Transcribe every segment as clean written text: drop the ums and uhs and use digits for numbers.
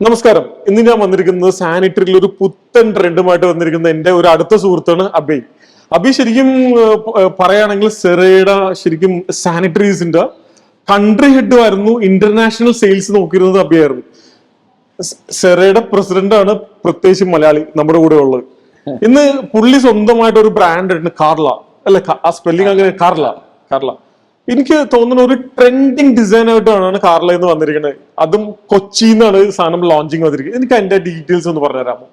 നമസ്കാരം. ഇന്ന് ഞാൻ വന്നിരിക്കുന്നത് സാനിറ്ററിയിൽ ഒരു പുത്തൻ ട്രെൻഡുമായിട്ട് വന്നിരിക്കുന്ന എന്റെ ഒരു അടുത്ത സുഹൃത്താണ് അബി. അബി ശരിക്കും പറയുകയാണെങ്കിൽ സെറയുടെ ശരിക്കും സാനിറ്ററീസിന്റെ കൺട്രി ഹെഡ് ആയിരുന്നു. ഇന്റർനാഷണൽ സെയിൽസ് നോക്കിയിരുന്നത് അബിയായിരുന്നു. സെറയുടെ പ്രസിഡന്റ് ആണ്, പ്രത്യേകിച്ച് മലയാളി നമ്മുടെ കൂടെ ഉള്ളത്. ഇന്ന് പുള്ളി സ്വന്തമായിട്ട് ഒരു ബ്രാൻഡ് ഉണ്ട്, കാർല അല്ലെ, ആ സ്പെല്ലിംഗ് അങ്ങനെ കാർല. എനിക്ക് തോന്നുന്ന ഒരു ട്രെൻഡിങ് ഡിസൈൻ ആയിട്ടാണ് കാർല എന്ന് വന്നിരിക്കുന്നത്. അതും കൊച്ചിന്നാണ് സാധനം ലോഞ്ചിങ് വന്നിരിക്കുന്നത്. എനിക്ക് അതിന്റെ ഡീറ്റെയിൽസ് ഒന്ന് പറഞ്ഞുതരാമോ?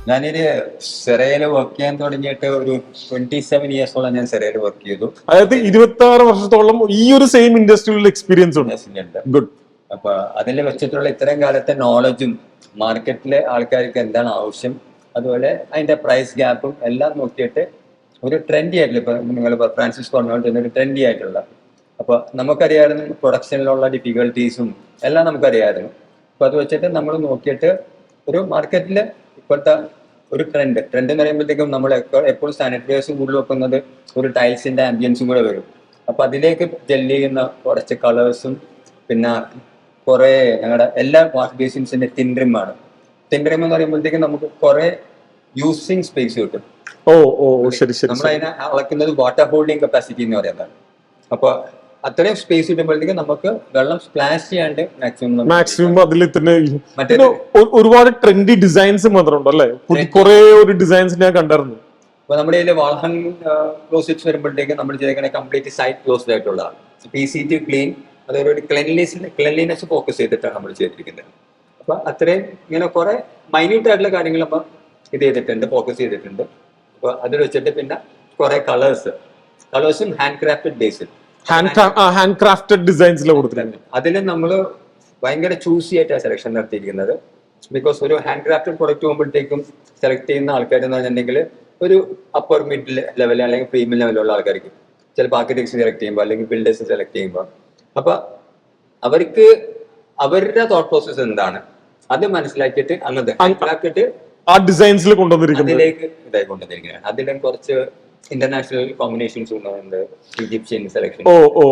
ഞാനൊരു സെറയില് വർക്ക് ചെയ്യാൻ തുടങ്ങിയിട്ട് ഒരു 27 ഇയേഴ്സോളം ഞാൻ സെറയില് വർക്ക് ചെയ്തു. അതായത് 26 വർഷത്തോളം ഈ ഒരു സെയിം ഇൻഡസ്ട്രിയിൽ എക്സ്പീരിയൻസ് ഉണ്ട്. ഗുഡ്. അപ്പൊ അതിൽ വെച്ചിട്ടുള്ള ഇത്രയും കാലത്തെ നോളജും മാർക്കറ്റിലെ ആൾക്കാർക്ക് എന്താണ് ആവശ്യം, അതുപോലെ അതിന്റെ പ്രൈസ് ഗ്യാപ്പും എല്ലാം നോക്കിയിട്ട് ഒരു ട്രെൻഡി ആയിട്ടുള്ള, ഇപ്പൊ നിങ്ങൾ ഫ്രാൻസിസ് പറഞ്ഞുകൊണ്ടിരുന്ന ഒരു ട്രെൻഡി ആയിട്ടുള്ള, അപ്പൊ നമുക്കറിയാമായിരുന്നു പ്രൊഡക്ഷനിലുള്ള ഡിഫിക്കൽട്ടീസും എല്ലാം നമുക്കറിയാമായിരുന്നു. അപ്പൊ അത് വെച്ചിട്ട് നമ്മൾ നോക്കിയിട്ട് ഒരു മാർക്കറ്റില് ഇപ്പോഴത്തെ ഒരു ട്രെൻഡ് എന്ന് പറയുമ്പോഴത്തേക്കും നമ്മൾ എപ്പോഴും സാനിറ്റൈസേഴ്സ് കൂടുതൽ വെക്കുന്നത് ഒരു ടൈൽസിന്റെ ആംബിയൻസും കൂടെ വരും. അപ്പൊ അതിലേക്ക് ജെല്ല് ചെയ്യുന്ന കുറച്ച് കളേഴ്സും പിന്നെ കുറെ ഞങ്ങളുടെ എല്ലാ വാഷ് ബേസിൻസിന്റെ തിൻട്രിമാണ്. തിൻട്രിം എന്ന് പറയുമ്പോഴത്തേക്കും നമുക്ക് കുറെ യൂസിങ് സ്പേസ് കിട്ടും. നമ്മൾ അതിനെ അളക്കുന്നത് വാട്ടർ ഹോൾഡിങ് കപ്പാസിറ്റി എന്ന് പറയുന്നത്. അപ്പൊ അത്രയും സ്പേസ് കിട്ടുമ്പോഴത്തേക്കും നമുക്ക് വെള്ളം സ്പ്ലാഷ് ചെയ്യാണ്ട് മാക്സിമം അതിൽ തന്നെ. ഒരുപാട് ട്രെൻഡി ഡിസൈൻസ് മാത്രമുണ്ട് അല്ലേ? കുറെ ഒരു ഡിസൈൻസ് ഞാൻ കണ്ടായിരുന്നു. അപ്പൊ നമ്മുടെ ഇതിൽ വാൾഹങ് ക്ലോസറ്റ്സ് വരുമ്പോഴത്തേക്കും നമ്മൾ ചെയ്തേക്കണേ കംപ്ലീറ്റ് സൈഡ് ക്ലോസ്ഡ് ആയിട്ടുള്ളതാണ്. ഈസി ടു ക്ലീൻ, അതൊരു ക്ലെൻലിനെസ് ഫോക്കസ് ചെയ്തിട്ടാണ് നമ്മൾ ചെയ്തിരിക്കുന്നത്. അപ്പൊ അത്രയും ഇങ്ങനെ കുറെ മൈന്യൂട്ട് ആയിട്ടുള്ള കാര്യങ്ങൾ അപ്പൊ ഇത് ചെയ്തിട്ടുണ്ട്, ഫോക്കസ് ചെയ്തിട്ടുണ്ട്. അപ്പൊ അതിൽ വെച്ചിട്ട് പിന്നെ കുറെ കളേഴ്സും ഹാൻഡ് ക്രാഫ്റ്റഡ് ബേസിൽ ഹാൻഡ് ക്രാഫ്റ്റഡ് ഡിസൈൻസിൽ കൊടുത്തിട്ടുണ്ട്. അതിൽ നമ്മൾ ഭയങ്കര ചൂസി ആയിട്ടാണ് സെലക്ഷൻ നടത്തിയിരിക്കുന്നത്. ബിക്കോസ് ഒരു ഹാൻഡ് ക്രാഫ്റ്റഡ് പ്രൊഡക്റ്റ് പോകുമ്പോഴത്തേക്കും സെലക്ട് ചെയ്യുന്ന ആൾക്കാർ എന്ന് പറഞ്ഞിട്ടുണ്ടെങ്കിൽ ഒരു അപ്പർ മിഡ് ലെവൽ അല്ലെങ്കിൽ പ്രീമിയം ലെവലുള്ള ആൾക്കാർക്ക് ചിലപ്പോൾ ആർക്കിടെക്ട്സ് സെലക്ട് ചെയ്യുമ്പോൾ അല്ലെങ്കിൽ ബിൽഡേഴ്സ് സെലക്ട് ചെയ്യുമ്പോൾ അപ്പൊ അവർക്ക് അവരുടെ തോട്ട് പ്രോസസ് എന്താണ് അത് മനസ്സിലാക്കിയിട്ട് അങ്ങനത്തെ ഹാൻഡ് ക്രാഫ്റ്റഡ് ആ ഡിസൈൻസിൽ കൊണ്ടുവന്നിരിക്കുന്നത് അതിലേക്ക് ഇതായി കൊണ്ടുവന്നിരിക്കുന്നത്. അതിലും കുറച്ച് ഇന്റർനാഷണൽ കോമ്പിനേഷൻസ് ഉണ്ട്, ഈജിപ്ഷ്യൻ സെലക്ഷൻ.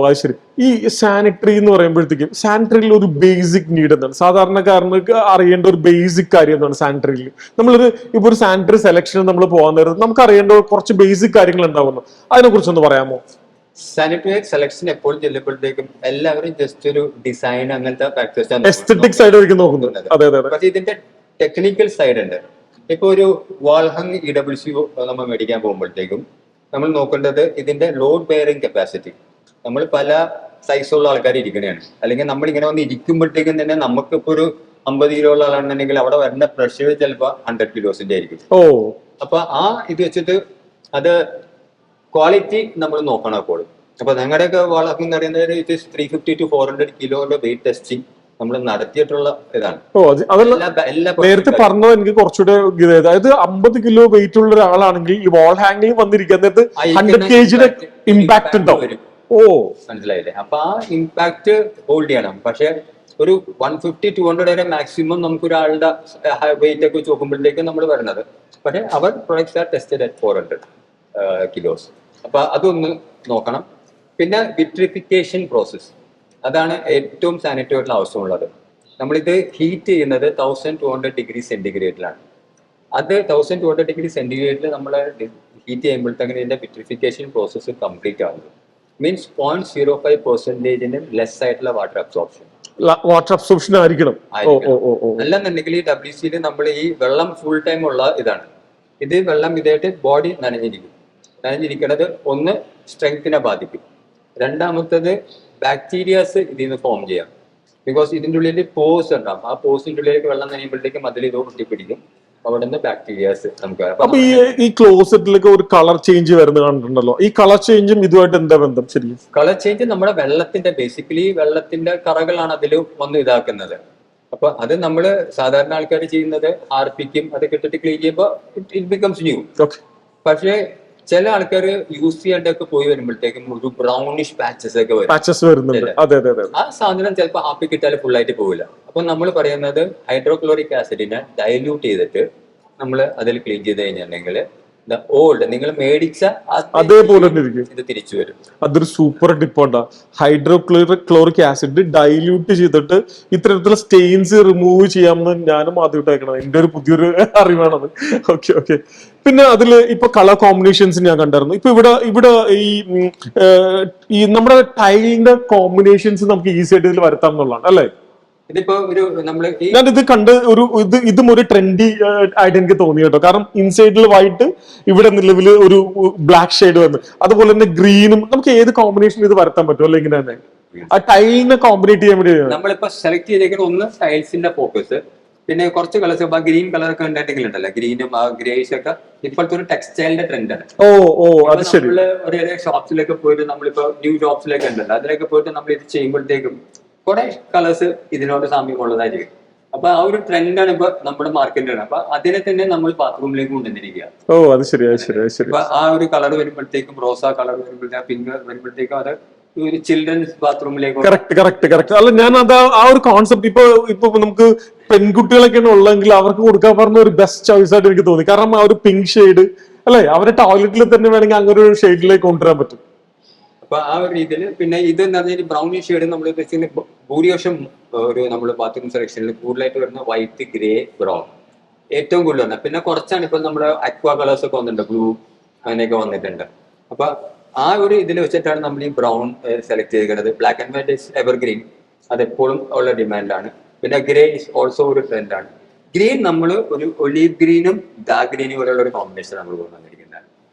അത് ശരി. ഈ സാനിറ്ററി എന്ന് പറയുമ്പോഴത്തേക്കും സാനിറ്ററിയിൽ ഒരു ബേസിക് നീഡ് എന്താണ്? സാധാരണക്കാരർക്ക് അറിയേണ്ട ഒരു ബേസിക് കാര്യം എന്താണ് സാനിറ്ററിയിൽ? നമ്മളൊരു ഇപ്പൊ ഒരു സാനിറ്ററി സെലക്ഷൻ നമ്മൾ പോകാൻ നേരം നമുക്ക് അറിയേണ്ട കുറച്ച് ബേസിക് കാര്യങ്ങൾ ഉണ്ടാവുന്നു. അതിനെ കുറിച്ചൊന്ന് പറയാമോ? സാനിറ്ററി സെലക്ഷൻ എപ്പോഴും ചെല്ലുമ്പോഴത്തേക്കും എല്ലാവരും ജസ്റ്റ് ഒരു ഡിസൈൻ അങ്ങനത്തെ ഫാക്ടേഴ്സ് എസ്തെറ്റിക് സൈഡ് നോക്കുന്നത്. അതെ അതെ. പക്ഷേ ഇതിന്റെ ടെക്നിക്കൽ സൈഡ് ഉണ്ട്. ഇപ്പൊ ഒരു വാൾഹങ് EWC നമ്മൾ മേടിക്കാൻ പോകുമ്പോഴത്തേക്കും നമ്മൾ നോക്കേണ്ടത് ഇതിന്റെ ലോഡ് ബെയറിംഗ് കപ്പാസിറ്റി. നമ്മൾ പല സൈസുള്ള ആൾക്കാർ ഇരിക്കണയാണ്, അല്ലെങ്കിൽ നമ്മൾ ഇങ്ങനെ വന്ന് ഇരിക്കുമ്പോഴത്തേക്കും തന്നെ നമുക്കിപ്പോ ഒരു 50 കിലോ ഉള്ള ആളാണെന്നുണ്ടെങ്കിൽ അവിടെ വരുന്ന പ്രഷർ ചിലപ്പോൾ 100 കിലോസിന്റെ ആയിരിക്കും. അപ്പൊ ആ ഇത് വെച്ചിട്ട് അത് ക്വാളിറ്റി നമ്മൾ നോക്കണം എപ്പോഴും. അപ്പൊ ഞങ്ങളുടെയൊക്കെ വാൾഹങ് എന്ന് പറയുന്നത് 350 to 400 കിലോയുടെ വെയിറ്റ് ടെസ്റ്റിംഗ് നമ്മൾ നടത്തിയിട്ടുള്ള ഇതാണ്. നേരത്തെ പറഞ്ഞത് എനിക്ക് കുറച്ചുകൂടെ, അതായത് 50 കിലോ വെയിറ്റ് ഉള്ള ഒരാളാണെങ്കിൽ ഈ വാൾ ഹാങ്ങിൽ വന്നിരിക്കാൻ നേരത്ത് 100 kg ഇമ്പാക്ട് ഉണ്ടാവും. മനസ്സിലായില്ലേ? അപ്പൊ ആ ഇമ്പാക്ട് ഹോൾഡ് ചെയ്യണം. പക്ഷെ ഒരു 150-200 വരെ മാക്സിമം നമുക്ക് ഒരാളുടെ വെയിറ്റ് ഒക്കെ നോക്കുമ്പോഴത്തേക്കും നമ്മൾ വരുന്നത്. പക്ഷെ അവർ products are tested at 400 kilos. അപ്പൊ അതൊന്ന് നോക്കണം. പിന്നെ വിട്രിഫിക്കേഷൻ പ്രോസസ്, അതാണ് ഏറ്റവും സാനിറ്ററി ആയിട്ടുള്ള ആവശ്യമുള്ളത്. നമ്മളിത് ഹീറ്റ് ചെയ്യുന്നത് 1200 ഡിഗ്രി സെന്റിഗ്രേഡിലാണ്. അത് 1200 ഡിഗ്രി സെന്റിഗ്രേഡിൽ നമ്മൾ ഹീറ്റ് ചെയ്യുമ്പോഴത്തേക്കും ഇതിന്റെ വിട്രിഫിക്കേഷൻ പ്രോസസ്സ് കംപ്ലീറ്റ് ആവുന്നത്. മീൻസ് 0.05% ലെസ് ആയിട്ടുള്ള വാട്ടർ അബ്സോർപ്ഷൻ ആയിരിക്കണം. അല്ലെന്നുണ്ടെങ്കിൽ ഈ WCയിൽ നമ്മൾ ഈ വെള്ളം ഫുൾ ടൈം ഉള്ള ഇതാണ്. ഇത് വെള്ളം ഇതായിട്ട് ബോഡി നനഞ്ഞിരിക്കുന്നത് ഒന്ന് സ്ട്രെങ്ത്തിനെ ബാധിക്കും. രണ്ടാമത്തത് ബാക്ടീരിയാസ് ഇതിൽ നിന്ന് ഫോം ചെയ്യാം. ബിക്കോസ് ഇതിൻ്റെ ഉള്ളിൽ പോസ് ഉണ്ടാവും. ആ പോസിന്റെ ഉള്ളിലേക്ക് വെള്ളം നനയുമ്പോഴത്തേക്കും അതിൽ ഇത് ഒട്ടിപ്പിടിക്കും. അവിടെ നിന്ന് ബാക്ടീരിയാസ് നമുക്ക്. അപ്പൊ ഈ ക്ലോസറ്റിലേക്ക് ഒരു കളർ ചേഞ്ച് വരുന്നത് കണ്ടിട്ടുണ്ടല്ലോ. ഈ കളർ ചേഞ്ചും ഇതുമായിട്ട് എന്താ ബന്ധം? ശരിക്കും കളർ ചേഞ്ച് നമ്മുടെ വെള്ളത്തിന്റെ ബേസിക്കലി വെള്ളത്തിന്റെ കറകളാണ് അതിൽ വന്ന് ഇതാക്കുന്നത്. അപ്പൊ അത് നമ്മള് സാധാരണ ആൾക്കാർ ചെയ്യുന്നത് ഹാർപ്പിക്കും അതൊക്കെ ഇട്ടിട്ട് ക്ലീൻ ചെയ്യുമ്പോൾ ഇറ്റ് ബിക്കംസ് ന്യൂ. പക്ഷേ ചില ആൾക്കാർ യൂസ് ചെയ്യാണ്ടൊക്കെ പോയി വരുമ്പോഴത്തേക്കും ഒരു ബ്രൗണിഷ് പാച്ചസ് ഒക്കെ വരും. പാച്ചസ് വരുന്നുണ്ട്. അതെ അതെ അതെ. ആ സാധനം ചിലപ്പോൾ ഹാപ്പി കിട്ടാൽ ഫുൾ ആയിട്ട് പോകില്ല. അപ്പൊ നമ്മൾ പറയുന്നത് ഹൈഡ്രോക്ലോറിക് ആസിഡിനെ ഡൈല്യൂട്ട് ചെയ്തിട്ട് നമ്മൾ അതിൽ ക്ലീൻ ചെയ്ത് കഴിഞ്ഞിട്ടുണ്ടെങ്കിൽ ഓൾഡ് നിങ്ങൾ മേടിച്ച അതേപോലെ തന്നെ ഇരിക്കും, ഇത് തിരിച്ചു വരും. അതൊരു സൂപ്പർ ടിപ്പുണ്ടാ. ഹൈഡ്രോക്ലോറിക് ആസിഡ് ഡൈല്യൂട്ട് ചെയ്തിട്ട് ഇത്തരത്തിലുള്ള സ്റ്റെയിൻസ് റിമൂവ് ചെയ്യാമെന്ന് ഞാനും ആദ്യമായിട്ടാണ്, എന്റെ ഒരു പുതിയൊരു അറിവാണത്. Okay okay. പിന്നെ അതില് ഇപ്പൊ കളർ കോമ്പിനേഷൻസ് ഞാൻ കണ്ടായിരുന്നു. ഇപ്പൊ ഇവിടെ ഈ നമ്മുടെ ടൈലിന്റെ കോമ്പിനേഷൻസ് നമുക്ക് ഈസി ആയിട്ട് ഇതിൽ വരുത്താം എന്നുള്ളതാണ് അല്ലേ? ഇതിപ്പോ ഒരു നമ്മള് ഞാൻ ഇത് കണ്ട് ഇതും ഒരു ട്രെൻഡി ആയിട്ട് എനിക്ക് തോന്നി കേട്ടോ. കാരണം ഇൻസൈഡിൽ വൈറ്റ്, ഇവിടെ നിലവിൽ ഒരു ബ്ലാക്ക് ഷെയ്ഡ് വന്ന്, അതുപോലെ തന്നെ ഗ്രീനും, നമുക്ക് ഏത് കോമ്പിനേഷൻ ഇത് വരുത്താൻ പറ്റും അല്ലെ? ഇങ്ങനെ തന്നെ ആ ടൈലിനെ കോമ്പിനേറ്റ് ചെയ്യാൻ വേണ്ടി നമ്മളിപ്പോ സെലക്ട് ചെയ്തേക്കുന്ന ഒന്ന് ടൈൽസിന്റെ ഫോക്കസ്, പിന്നെ കുറച്ച് കളേഴ്സ് ഇപ്പൊ ഗ്രീൻ കളർ ഒക്കെ ഉണ്ടായിട്ടെങ്കിലും ഉണ്ടല്ലോ, ഗ്രീനും ആ ഗ്രേസ് ഒക്കെ ഇപ്പോഴത്തെ ഒരു ടെക്സ്റ്റൈലിന്റെ ട്രെൻഡാണ്. അത് ശരി. ഒരു ഷോപ്സിലൊക്കെ പോയിട്ട് നമ്മളിപ്പോ ന്യൂ ഷോപ്സിലൊക്കെ ഉണ്ടല്ലോ, അതിലൊക്കെ പോയിട്ട് നമ്മൾ ഇത് ചെയ്യുമ്പോഴത്തേക്കും കുറെ കളേഴ്സ് ഇതിനോട് സാമ്യമുള്ളതായിരിക്കും. അപ്പൊ ആ ഒരു ട്രെൻഡാണ് ഇപ്പൊ നമ്മുടെ മാർക്കറ്റിലാണ്. അപ്പൊ അതിനെ തന്നെ നമ്മൾ ബാത്റൂമിലേക്ക് കൊണ്ടുവന്നിരിക്കുക. അത് ശരി, അത് ശരി, അത് ശരി. അപ്പൊ ആ ഒരു കളർ വരുമ്പോഴത്തേക്കും, റോസ കളർ വരുമ്പോഴത്തേക്കും, പിങ്ക് വരുമ്പോഴത്തേക്കും അത് ഒരു ചിൽഡ്രൻസ് ബാത്റൂമിലേക്ക്. കറക്റ്റ്. അല്ല, ഞാൻ അത് ആ ഒരു കോൺസെപ്റ്റ് ഇപ്പൊ നമുക്ക് പെൺകുട്ടികളൊക്കെയാണ് ഉള്ളതെങ്കിൽ അവർക്ക് കൊടുക്കാൻ പറഞ്ഞ ഒരു ബെസ്റ്റ് ചോയ്സ് ആയിട്ട് എനിക്ക് തോന്നി. കാരണം ആ ഒരു പിങ്ക് ഷെയ്ഡ് അല്ലെ, അവരെ ടോയ്ലറ്റിൽ തന്നെ വേണമെങ്കിൽ അങ്ങനെ ഒരു ഷെയ്ഡിലേക്ക് കൊണ്ടുവരാൻ പറ്റും. അപ്പൊ ആ ഒരു രീതിയിൽ. പിന്നെ ഇത് എന്ന് പറഞ്ഞാൽ ബ്രൗണിഷ് ഷെയ്ഡ് നമ്മൾ ഉദ്ദേശിക്കുന്ന ഭൂരിപക്ഷം ഒരു നമ്മൾ ബാത്റൂം സെലക്ഷനിൽ കൂടുതലായിട്ട് വരുന്ന വൈറ്റ്, ഗ്രേ, ബ്രൗൺ ഏറ്റവും കൂടുതൽ വന്നത്. പിന്നെ കുറച്ചാണ് ഇപ്പൊ നമ്മുടെ അക്വാ കളേഴ്സ് ഒക്കെ വന്നിട്ടുണ്ട്, ബ്ലൂ അങ്ങനെയൊക്കെ വന്നിട്ടുണ്ട്. അപ്പൊ ആ ഒരു ഇതിൽ വെച്ചിട്ടാണ് നമ്മൾ ഈ ബ്രൗൺ സെലക്ട് ചെയ്തിരിക്കുന്നത്. Black and white is evergreen, അത് എപ്പോഴും ഉള്ള ഡിമാൻഡാണ്. പിന്നെ ഗ്രേ ഇസ് ഓൾസോ ഒരു ട്രെൻഡാണ്. ഗ്രീൻ നമ്മൾ ഒരു ഒലീവ് ഗ്രീനും ഡാർക്ക് ഗ്രീനും പോലുള്ള ഒരു കോമ്പിനേഷൻ നമ്മൾ കൊണ്ടുവന്നിരിക്കുന്നതാണ്.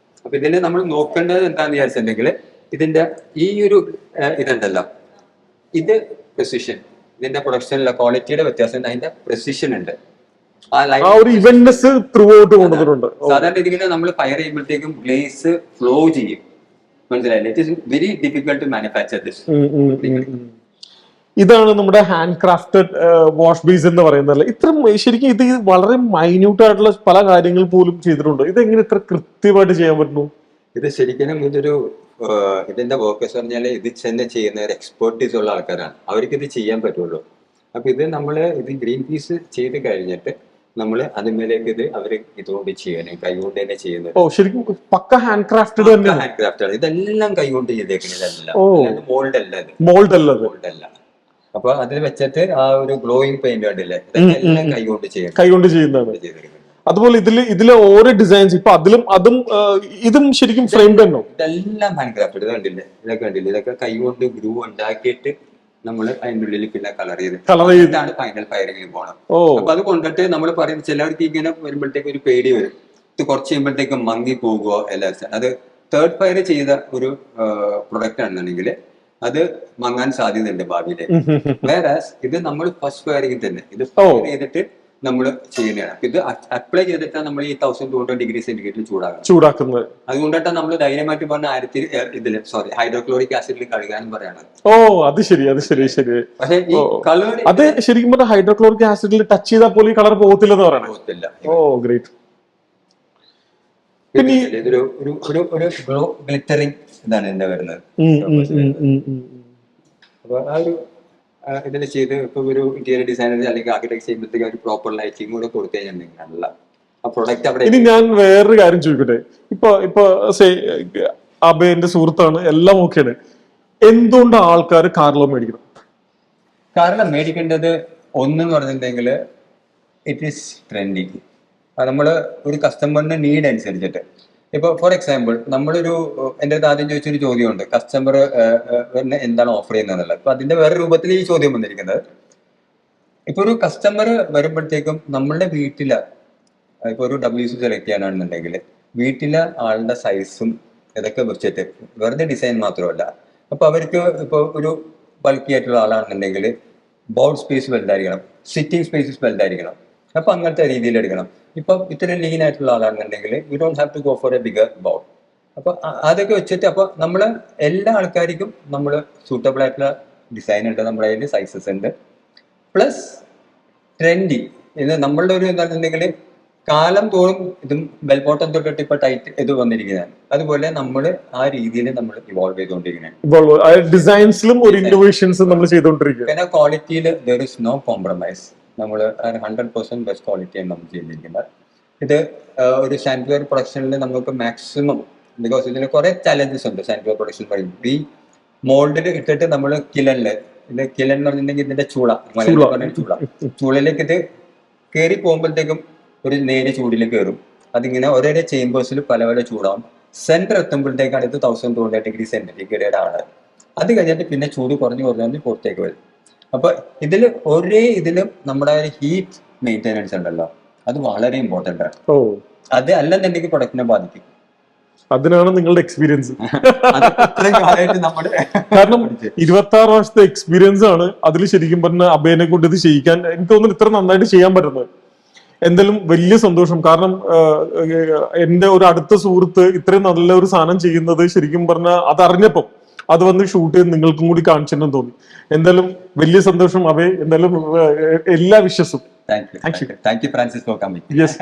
അപ്പൊ ഇതിൽ നമ്മൾ നോക്കേണ്ടത് എന്താണെന്ന് വിചാരിച്ചിട്ടുണ്ടെങ്കിൽ, ഇതിന്റെ ഈ ഒരു ഇതുണ്ടല്ലോ, ഇത് പ്രിസിഷൻ, ഇതിന്റെ പ്രൊഡക്ഷനിലെ ക്വാളിറ്റിയുടെ വ്യത്യാസം, അതിന്റെ പ്രിസിഷൻ ഉണ്ട്. സാധാരണ ഇതിങ്ങനെ നമ്മൾ ഫയർ ചെയ്യുമ്പോഴത്തേക്കും ഗ്ലേസ് ഫ്ലോ ചെയ്യും, മനസ്സിലായില്ലേ? It is very difficult to manufacture this. ഇതാണ് നമ്മുടെ ഹാൻഡ് ക്രാഫ്റ്റഡ് വാഷ് ബേസ് എന്ന് പറയുന്നത്. ഇത്ര ശരിക്കും ഇത് വളരെ മൈന്യൂട്ട് ആയിട്ടുള്ള പല കാര്യങ്ങൾ പോലും ചെയ്തിട്ടുണ്ട്. ഇതെങ്ങനെ ഇത്ര കൃത്യമായിട്ട് ചെയ്യാൻ പറ്റുന്നു? ഇത് ശരിക്കും ഇതിന്റെ വർക്കേഴ്സ് പറഞ്ഞാൽ ഇത് തന്നെ ചെയ്യുന്ന ഒരു എക്സ്പെർട്ടീസ് ഉള്ള ആൾക്കാരാണ്, അവർക്ക് ഇത് ചെയ്യാൻ പറ്റുള്ളൂ. അപ്പൊ ഇത് ഇത് ഗ്രീൻ പീസ് ചെയ്ത് കഴിഞ്ഞിട്ട് നമ്മൾ അതിന്മേലേക്ക് അവര് ഇതുകൊണ്ട് ചെയ്യണേ, കൈകൊണ്ട് തന്നെ ചെയ്യുന്നത്. പക്ക ഹാൻഡ് ക്രാഫ്റ്റഡ് ഹാൻഡ് ക്രാഫ്റ്റ് ആണ്. ഇതെല്ലാം കൈകൊണ്ട് ചെയ്തേക്കുന്നതല്ല, മോൾഡ് അല്ല. മോൾഡ് അല്ല. അപ്പൊ അതിൽ വെച്ചിട്ട് ആ ഒരു ഗ്ലോയിങ് പെയിന്റ് കണ്ടില്ലേ, ഇതെല്ലാം കൈകൊണ്ട് ചെയ്യുന്നതാണ്. അതുപോലെ ഇതിലെ ഓരോ ഡിസൈൻസ് ഇപ്പൊ അതും ഇതും ശരിക്കും ഫ്രെയിം തന്നെ. ഇതെല്ലാം ഹാൻഡ് ക്രാഫ്റ്റ്. കണ്ടില്ലേ, ഇതൊക്കെ കൈകൊണ്ട് ഗ്രൂ ഉണ്ടാക്കിയിട്ട് നമ്മൾ അതിൻ്റെ ഉള്ളിൽ പിന്നെ കളർ ചെയ്തിട്ടാണ് ഫൈനൽ ഫയറിംഗിൽ പോകണം. അപ്പൊ അത് കൊണ്ടിട്ട് നമ്മൾ പറയുന്നത്, ചിലവർക്ക് ഇങ്ങനെ വരുമ്പോഴത്തേക്ക് ഒരു പേടി വരും, ഇത് കുറച്ച് കഴിയുമ്പോഴത്തേക്ക് മങ്ങി പോകുമോ എല്ലാം. അത് തേർഡ് ഫയർ ചെയ്ത ഒരു പ്രൊഡക്റ്റ് ആണെന്നുണ്ടെങ്കിൽ അത് മങ്ങാൻ സാധ്യതയുണ്ട് ഭാവിയില്. വേറെ ഇത് നമ്മൾ ഫസ്റ്റ് ഫയറിംഗിൽ തന്നെ ഇത് ഫയർ ചെയ്തിട്ട് നമ്മൾ ചെയ്യുന്നതാണ്. ഇത് അപ്ലൈ ചെയ്തിട്ടാണ് നമ്മൾ ഈ 1200 ഡിഗ്രി സെന്റിഗ്രേഡിൽ ചൂടാക്കുന്നത്. അതുകൊണ്ടിട്ടാണ് നമ്മൾ ധൈര്യമായിട്ട് പറഞ്ഞ ഹൈഡ്രോക്ലോറിക് ആസിഡിൽ കഴുകാനും പറയണം. അത് ശരി. പക്ഷേ ഈ കളർ അത് ശരിക്കും പറഞ്ഞാൽ ഹൈഡ്രോക്ലോറിക് ആസിഡിൽ ടച്ച് ചെയ്താൽ പോലും ഈ കളർ പോകത്തില്ലെന്ന് പറയണം. ഗ്രേറ്റ്. പിന്നെ ഇതൊരു ഗ്ലിറ്ററിംഗ് ഇതാണ് എന്റെ വരുന്നത്. അപ്പൊ ആ ഒരു ഇതിൽ ചെയ്ത് ഇപ്പൊ ഒരു ഇന്റീരിയർ ഡിസൈനർ അല്ലെങ്കിൽ ആർക്കിടെക്ട് ചെയ്യുമ്പോഴത്തേക്ക് ഒരു പ്രോപ്പർ ലൈറ്റിംഗ് കൂടെ കൊടുത്തു കഴിഞ്ഞിട്ടുണ്ടെങ്കിൽ നല്ല ആ പ്രൊഡക്റ്റ് അവിടെ. ഇനി ഞാൻ വേറൊരു കാര്യം ചോദിക്കട്ടെ, ഇപ്പൊ അബേന്റെ സുഹൃത്താണ്, എല്ലാം ഓക്കെയാണ്, എന്തുകൊണ്ട് ആൾക്കാർ കാർലോ മേടിക്കണം? കാർലോ മേടിക്കേണ്ടത് ഒന്നെന്ന് പറഞ്ഞിട്ടുണ്ടെങ്കിൽ ഇറ്റ് ഈസ് ട്രെൻഡിങ്. നമ്മൾ ഒരു കസ്റ്റമറിന്റെ നീഡ് അനുസരിച്ചിട്ട്, ഇപ്പൊ ഫോർ എക്സാമ്പിൾ നമ്മളൊരു എൻ്റെ അടുത്ത് ആദ്യം ചോദിച്ചൊരു ചോദ്യമുണ്ട്, കസ്റ്റമർ എന്താണ് ഓഫർ ചെയ്യുന്നത്. അപ്പൊ അതിന്റെ വേറെ രൂപത്തിൽ ഈ ചോദ്യം വന്നിരിക്കുന്നത്, ഇപ്പൊ ഒരു കസ്റ്റമർ വരുമ്പോഴത്തേക്കും നമ്മളുടെ വീട്ടില് ഇപ്പൊ ഒരു WC സെലക്ട് ചെയ്യാനാണെന്നുണ്ടെങ്കിൽ വീട്ടിലെ ആളുടെ സൈസും ഇതൊക്കെ വെച്ചിട്ട് വെറുതെ ഡിസൈൻ മാത്രമല്ല, അപ്പൊ അവർക്ക് ഇപ്പൊ ഒരു ബൾക്കി ആയിട്ടുള്ള ആളാണെന്നുണ്ടെങ്കിൽ ബൗൾ സ്പേസ് വലുതായിരിക്കണം, സിറ്റിംഗ് സ്പേസസ് വലുതായിരിക്കണം. അപ്പൊ അങ്ങനത്തെ രീതിയിൽ എടുക്കണം. ഇപ്പൊ ഇത്രയും ലീൻ ആയിട്ടുള്ള ആളാണെന്നുണ്ടെങ്കിൽ you don't have to go for a bigger bowl. അപ്പൊ അതൊക്കെ വെച്ചിട്ട് അപ്പൊ നമ്മള് എല്ലാ ആൾക്കാർക്കും നമ്മൾ സൂട്ടബിൾ ആയിട്ടുള്ള ഡിസൈൻ ഉണ്ട്, നമ്മുടെ അതിൽ സൈസസ് ഉണ്ട്. പ്ലസ് ട്രെൻഡി, ഇത് നമ്മളുടെ ഒരു എന്താണെന്നുണ്ടെങ്കിൽ കാലം തോറും ഇതും ബെൽ ബോട്ടം തൊട്ടിട്ട് ഇപ്പൊ ടൈറ്റ് ഇത് വന്നിരിക്കുന്നതാണ്. അതുപോലെ നമ്മൾ ആ രീതിയിൽ നമ്മൾ ഇവോൾവ് ചെയ്തുകൊണ്ടിരിക്കുകയാണ്. ഡിസൈൻസിലും ഒരു ഇന്നോവേഷൻസ് നമ്മൾ ചെയ്തുകൊണ്ടിരിക്കുക. പിന്നെ ക്വാളിറ്റിയിൽ ദർ ഇസ് നോ കോംപ്രമൈസ്. നമ്മൾ 100% ബെസ്റ്റ് ക്വാളിറ്റിയാണ് നമ്മൾ ചെയ്തിരിക്കുന്നത്. ഇത് ഒരു സാനിറ്ററി പ്രൊഡക്ഷനിൽ നമുക്ക് മാക്സിമം, ബിക്കോസ് ഇതിന് കുറെ ചലഞ്ചസ് ഉണ്ട് സാനിറ്ററി പ്രൊഡക്ഷൻ പറയുമ്പോൾ. ഈ മോൾഡിൽ ഇട്ടിട്ട് നമ്മൾ കിലനില്, ഇത് കിലൻ എന്ന് പറഞ്ഞിട്ടുണ്ടെങ്കിൽ ഇതിന്റെ ചൂളയിലേക്ക് ഇത് കയറി പോകുമ്പോഴത്തേക്കും ഒരു നേരെ ചൂടിൽ കയറും. അതിങ്ങനെ ഓരോ ചേമ്പേഴ്സിൽ പല പല ചൂടാവും. സെന്റർ എത്തുമ്പോഴത്തേക്കാണ് ഇത് 1200 ആണ്. അത് കഴിഞ്ഞിട്ട് പിന്നെ ചൂട് കുറഞ്ഞ് പുറത്തേക്ക് വരും. അപ്പൊ ഇതിലും നമ്മുടെ ഹീറ്റ് മെയിൻ്റെനൻസ് ഉണ്ടല്ലോ, അത് വളരെ ഇമ്പോർട്ടന്റ് ആണ്. അത് അല്ലെന്നുണ്ടെങ്കിൽ പ്രൊഡക്റ്റിനെ ബാധിക്കും. അതിനാണ് നിങ്ങളുടെ എക്സ്പീരിയൻസ്. കാരണം 26 വർഷത്തെ എക്സ്പീരിയൻസ് ആണ് അതിൽ. ശരിക്കും പറഞ്ഞ അഭയനെ കൊണ്ട് ഇത് ചെയ്യിക്കാൻ എനിക്ക് തോന്നുന്നു ഇത്ര നന്നായിട്ട് ചെയ്യാൻ പറ്റുന്നത്. എന്തായാലും വലിയ സന്തോഷം. കാരണം എന്റെ ഒരു അടുത്ത സുഹൃത്ത് ഇത്രയും നല്ല ഒരു സാധനം ചെയ്യുന്നത് ശരിക്കും പറഞ്ഞാൽ അതറിഞ്ഞപ്പം അത് വന്ന് ഷൂട്ട് ചെയ്ത് നിങ്ങൾക്കും കൂടി കാണിച്ചെന്നും തോന്നി. എന്തായാലും വലിയ സന്തോഷം അഭയ്. എന്തായാലും എല്ലാ വിശ്വസും. Thank you Francis for coming. Yes.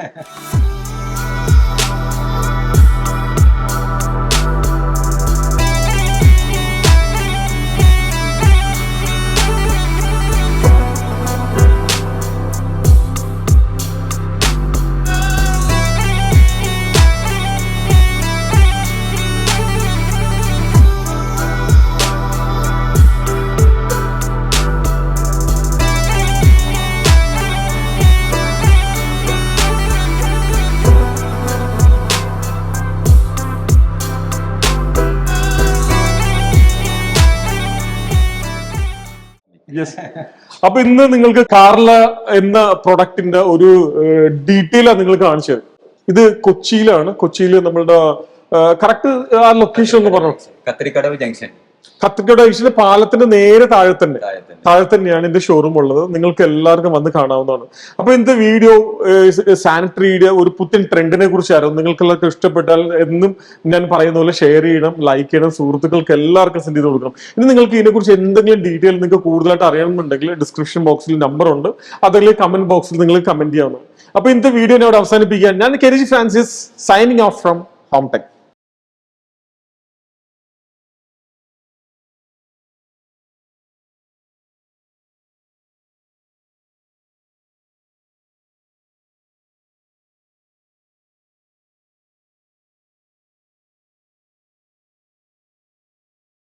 Yes. അപ്പൊ ഇന്ന് നിങ്ങൾക്ക് കാർല എന്ന പ്രൊഡക്റ്റിന്റെ ഒരു ഡീറ്റെയിൽ നിങ്ങൾ കാണിച്ചത്. ഇത് കൊച്ചിയിലാണ്. കൊച്ചിയിൽ നമ്മളുടെ കറക്റ്റ് ആ ലൊക്കേഷൻ ഒന്ന് പറഞ്ഞു. കത്തിരിക്കടവ് ജംഗ്ഷന്റെ പാലത്തിന്റെ നേരെ താഴെ തന്നെയാണ് ഇതിന്റെ ഷോറൂം ഉള്ളത്. നിങ്ങൾക്ക് എല്ലാവർക്കും വന്ന് കാണാവുന്നതാണ്. അപ്പൊ ഇന്നത്തെ വീഡിയോ സാനിറ്ററിയുടെ ഒരു പുത്തൻ ട്രെൻഡിനെ കുറിച്ചായിരുന്നു. നിങ്ങൾക്ക് എല്ലാവർക്കും ഇഷ്ടപ്പെട്ടാൽ എന്നും ഞാൻ പറയുന്ന പോലെ ഷെയർ ചെയ്യണം, ലൈക്ക് ചെയ്യണം, സുഹൃത്തുക്കൾക്ക് എല്ലാവർക്കും സെൻഡ് ചെയ്ത് കൊടുക്കണം. ഇനി നിങ്ങൾക്ക് ഇതിനെക്കുറിച്ച് എന്തെങ്കിലും ഡീറ്റെയിൽ നിങ്ങൾക്ക് കൂടുതലായിട്ട് അറിയണമെന്നുണ്ടെങ്കിൽ ഡിസ്ക്രിപ്ഷൻ ബോക്സിൽ നമ്പർ ഉണ്ട്, അതല്ലെങ്കിൽ കമന്റ് ബോക്സിൽ നിങ്ങൾ കമന്റ് ചെയ്യാവുന്നതാണ്. അപ്പൊ ഇന്നത്തെ വീഡിയോ ഞാൻ അവിടെ അവസാനിപ്പിക്കാൻ ഞാൻ കെരിജി Francis, signing off from Home tech.